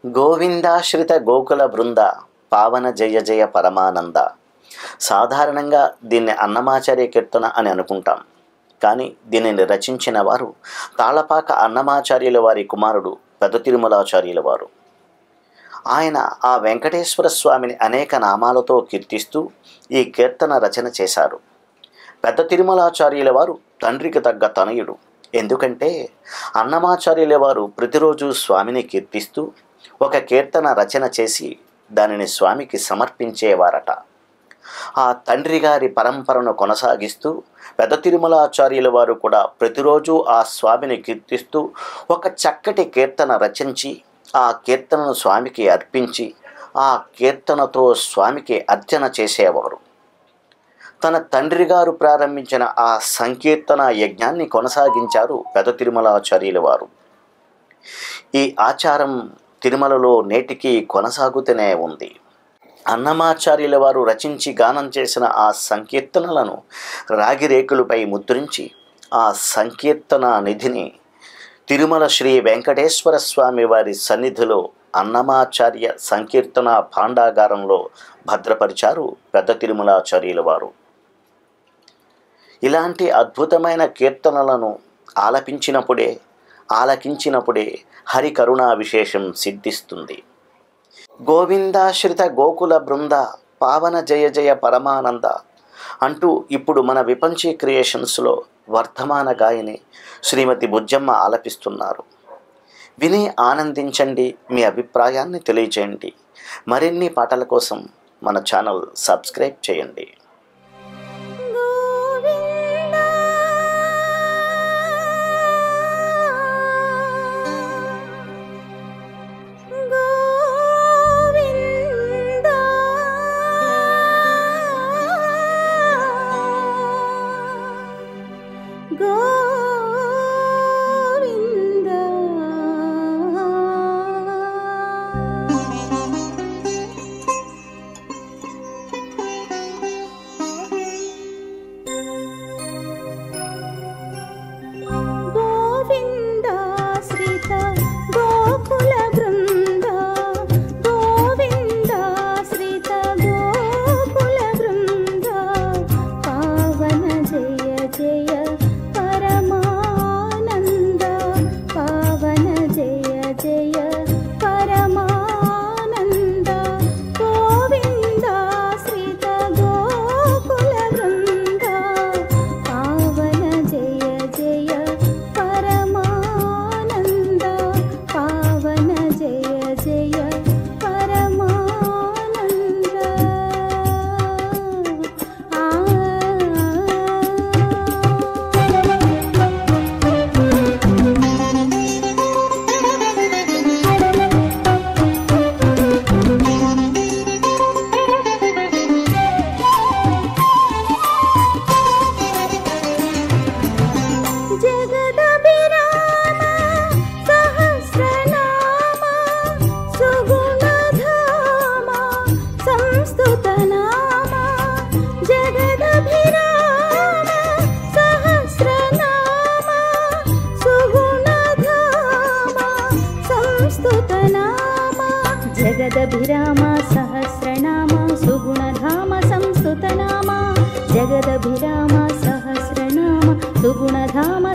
గోవిందాశ్రిత గోకుల బృంద పావన జయ జయ పరమానంద. సాధారణంగా దీన్ని అన్నమాచార్య కీర్తన అని అనుకుంటాం. కానీ దీనిని రచించిన వారు తాళపాక అన్నమాచార్యుల వారి కుమారుడు పెద్ద తిరుమలాచార్యుల వారు. ఆయన ఆ వెంకటేశ్వర స్వామిని అనేక నామాలతో కీర్తిస్తూ ఈ కీర్తన రచన చేశారు. పెద్ద తిరుమలాచార్యుల వారు తండ్రికి తగ్గ తనయుడు. ఎందుకంటే అన్నమాచార్యుల వారు ప్రతిరోజు స్వామిని కీర్తిస్తూ ఒక కీర్తన రచన చేసి దానిని స్వామికి సమర్పించేవారట. ఆ తండ్రి గారి పరంపరను కొనసాగిస్తూ పెద్ద తిరుమలాచార్యుల వారు కూడా ప్రతిరోజు ఆ స్వామిని కీర్తిస్తూ ఒక చక్కటి కీర్తన రచించి ఆ కీర్తనను స్వామికి అర్పించి ఆ కీర్తనతో స్వామికి అర్చన చేసేవారు. తన తండ్రి గారు ప్రారంభించిన ఆ సంకీర్తన యజ్ఞాన్ని కొనసాగించారు పెద్ద తిరుమలాచార్యుల వారు. ఈ ఆచారం తిరుమలలో నేటికి కొనసాగుతూనే ఉంది. అన్నమాచార్యుల వారు రచించి గానం చేసిన ఆ సంకీర్తనలను రాగిరేకులపై ముద్రించి ఆ సంకీర్తన నిధిని తిరుమల శ్రీ వెంకటేశ్వర స్వామి వారి సన్నిధిలో అన్నమాచార్య సంకీర్తన భాండాగారంలో భద్రపరిచారు పెద్ద తిరుమలాచార్యుల వారు. ఇలాంటి అద్భుతమైన కీర్తనలను ఆలకించినప్పుడే హరి కరుణా విశేషం సిద్ధిస్తుంది. గోవిందాశ్రిత గోకుల బృంద పావన జయ జయ పరమానంద అంటూ ఇప్పుడు మన విపంచీ క్రియేషన్స్లో వర్ధమాన గాయని శ్రీమతి బుజ్జమ్మ ఆలపిస్తున్నారు. విని ఆనందించండి, మీ అభిప్రాయాన్ని తెలియచేయండి. మరిన్ని పాటల కోసం మన ఛానల్ సబ్స్క్రైబ్ చేయండి. జగదభిరామ సహస్రనామ సుగుణధామ సంస్తుతనామ జగదభిరామ సహస్రనామ సుగుణధామ